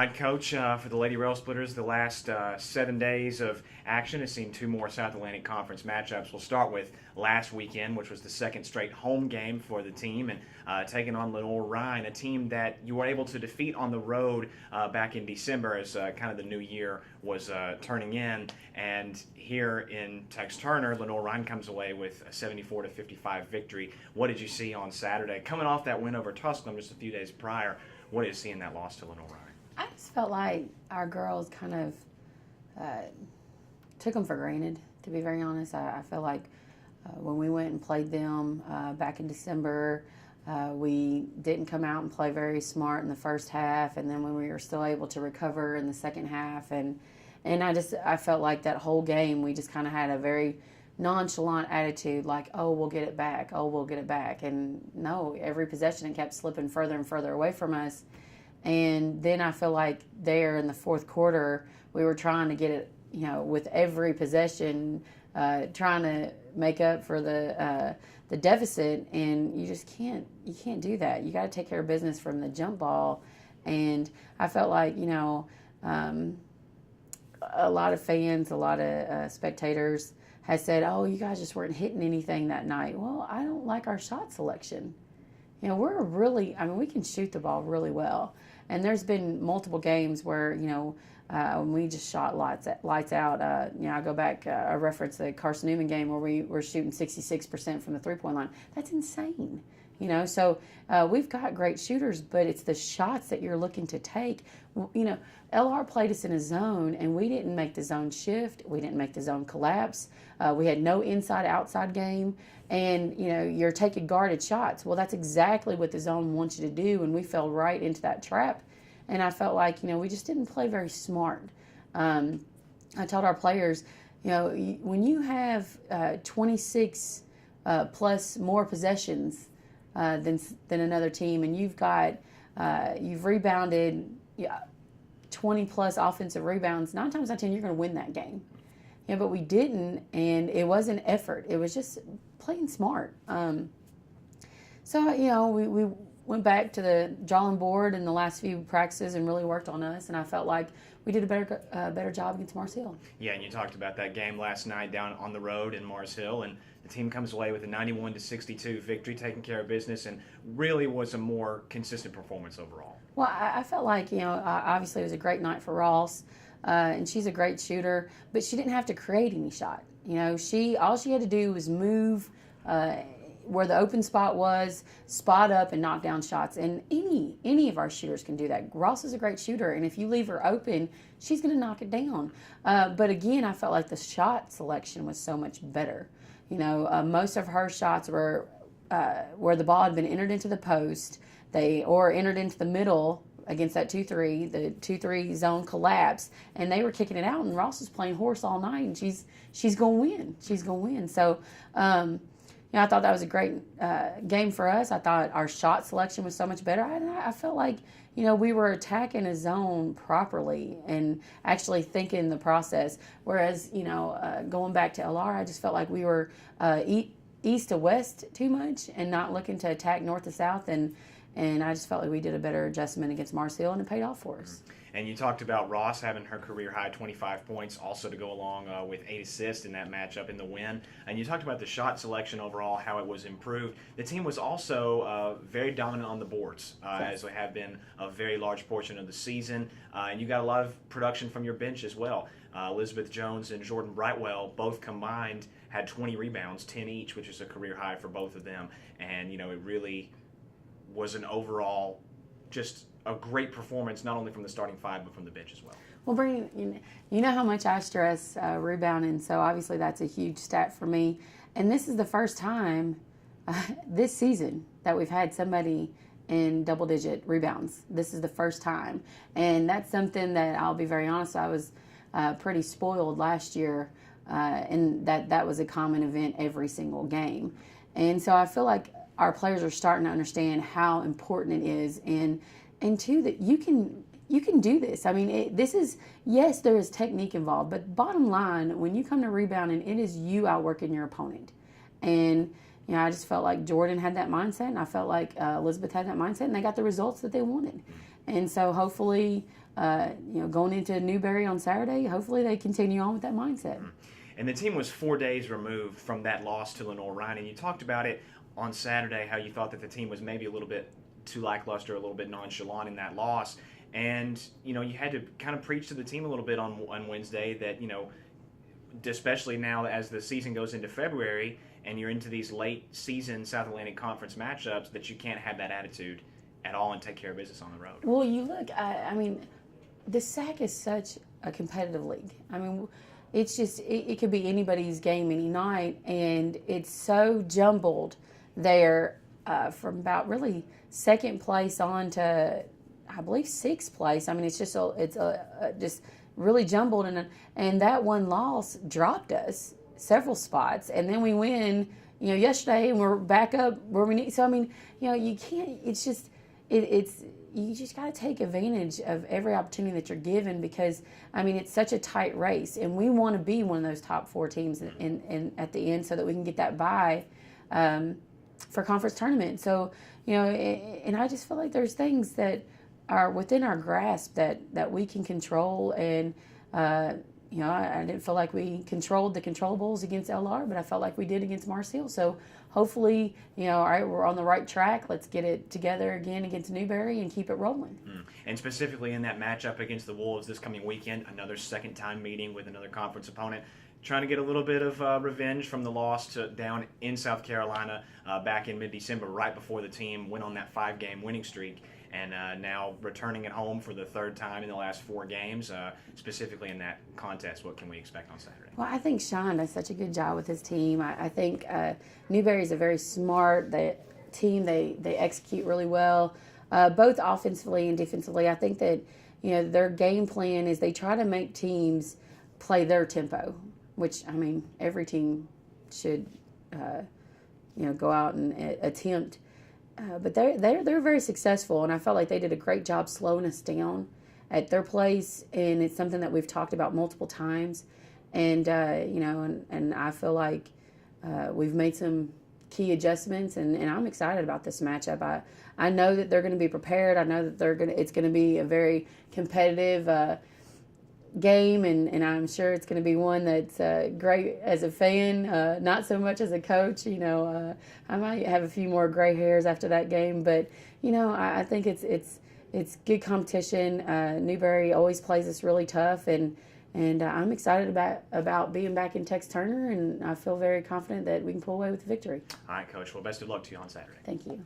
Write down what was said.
right, Coach. For the Lady Rail Splitters, the last 7 days of action has seen two more South Atlantic Conference matchups. We'll start with last weekend, which was the second straight home game for the team, and taking on Lenoir-Rhyne, a team that you were able to defeat on the road back in December as kind of the new year was turning in. And here in Tex Turner, Lenoir-Rhyne comes away with a 74-55 victory. What did you see on Saturday? Coming off that win over Tusculum just a few days prior, what did you see in that loss to Lenoir-Rhyne? I just felt like our girls kind of took them for granted, to be very honest. I feel like when we went and played them back in December, we didn't come out and play very smart in the first half, and then when we were still able to recover in the second half, and I felt like that whole game we just kind of had a very nonchalant attitude, like, oh, we'll get it back, and no, every possession it kept slipping further and further away from us. And then I feel like there in the fourth quarter, we were trying to get it, with every possession, trying to make up for the deficit, and you can't do that. You got to take care of business from the jump ball. And I felt like, a lot of fans, a lot of spectators had said, oh, you guys just weren't hitting anything that night. Well, I don't like our shot selection. We can shoot the ball really well. And there's been multiple games where, when we just shot lights out. I go back, I reference the Carson Newman game where we were shooting 66% from the three-point line. That's insane. So we've got great shooters, but it's the shots that you're looking to take. LR played us in a zone, and we didn't make the zone shift. We didn't make the zone collapse. We had no inside-outside game, and, you're taking guarded shots. Well, that's exactly what the zone wants you to do, and we fell right into that trap. And I felt like, we just didn't play very smart. I told our players, when you have 26 plus more possessions than another team, and you've rebounded 20 plus offensive rebounds, 9 times out of 10 you're going to win that game. But we didn't, and it wasn't effort. It was just playing smart. We went back to the drawing board in the last few practices and really worked on us, and I felt like we did a better job against Mars Hill. Yeah, and you talked about that game last night down on the road in Mars Hill, and the team comes away with a 91-62 victory, taking care of business, and really was a more consistent performance overall. Well, I felt like, obviously it was a great night for Ross, and she's a great shooter, but she didn't have to create any shot. All she had to do was move where the open spot was, spot up and knock down shots. And any of our shooters can do that. Ross is a great shooter, and if you leave her open, she's going to knock it down. But again, I felt like the shot selection was so much better. Most of her shots were where the ball had been entered into the post, or entered into the middle against that 2-3, the 2-3 zone collapsed, and they were kicking it out, and Ross was playing horse all night, and she's going to win. She's going to win. So, I thought that was a great game for us. I thought our shot selection was so much better. I felt like, we were attacking a zone properly and actually thinking the process. Whereas, going back to LR, I just felt like we were east to west too much and not looking to attack north to south. And I just felt like we did a better adjustment against Mars Hill, and it paid off for us. And you talked about Ross having her career-high 25 points, also to go along with 8 assists in that matchup in the win. And you talked about the shot selection overall, how it was improved. The team was also very dominant on the boards, as they have been a very large portion of the season. And you got a lot of production from your bench as well. Elizabeth Jones and Jordan Brightwell both combined had 20 rebounds, 10 each, which is a career high for both of them. And, it really was an overall just a great performance, not only from the starting five, but from the bench as well. Well, Brandon, you know how much I stress rebounding, so obviously that's a huge stat for me. And this is the first time this season that we've had somebody in double-digit rebounds. This is the first time. And that's something that I'll be very honest, I was pretty spoiled last year, and that was a common event every single game. And so I feel like our players are starting to understand how important it is, and two, that you can do this. I mean, yes, there is technique involved, but bottom line, when you come to rebounding, it is you outworking your opponent. And I just felt like Jordan had that mindset, and I felt like Elizabeth had that mindset, and they got the results that they wanted. And so hopefully going into Newberry on Saturday, hopefully they continue on with that mindset. And the team was 4 days removed from that loss to Lenoir-Rhyne, and you talked about it on Saturday, how you thought that the team was maybe a little bit too lackluster, a little bit nonchalant in that loss. And, you had to kind of preach to the team a little bit on Wednesday that, especially now as the season goes into February and you're into these late season South Atlantic Conference matchups, that you can't have that attitude at all and take care of business on the road. Well, you look, I mean, the SAC is such a competitive league. I mean, it's just, it could be anybody's game any night, and it's so jumbled there from about really second place on to, I believe, sixth place. I mean, it's just just really jumbled, and that one loss dropped us several spots, and then we win, yesterday, and we're back up where we need. So I mean, you can't. It's just, you just got to take advantage of every opportunity that you're given, because I mean, it's such a tight race, and we want to be one of those top four teams in at the end, so that we can get that bye for conference tournament. So and I just feel like there's things that are within our grasp that we can control, and I didn't feel like we controlled the controllables against LR, but I felt like we did against Marseille. So hopefully, all right, we're on the right track. Let's get it together again against Newberry and keep it rolling. And specifically in that matchup against the Wolves this coming weekend, another second time meeting with another conference opponent, trying to get a little bit of revenge from the loss down in South Carolina back in mid-December, right before the team went on that 5-game winning streak. And now returning it home for the third time in the last 4 games, specifically in that contest. What can we expect on Saturday? Well, I think Sean does such a good job with his team. I think Newberry is a very smart team. They execute really well, both offensively and defensively. I think that their game plan is they try to make teams play their tempo, which, I mean, every team should go out and attempt. But they're very successful, and I felt like they did a great job slowing us down at their place, and it's something that we've talked about multiple times. And and I feel like we've made some key adjustments, and I'm excited about this matchup. I know that they're going to be prepared. I know that it's going to be a very competitive game, and I'm sure it's going to be one that's great as a fan, not so much as a coach. I might have a few more gray hairs after that game, but I think it's good competition. Newberry always plays us really tough, and I'm excited about being back in Tex Turner, and I feel very confident that we can pull away with the victory. All right, Coach. Well, best of luck to you on Saturday. Thank you.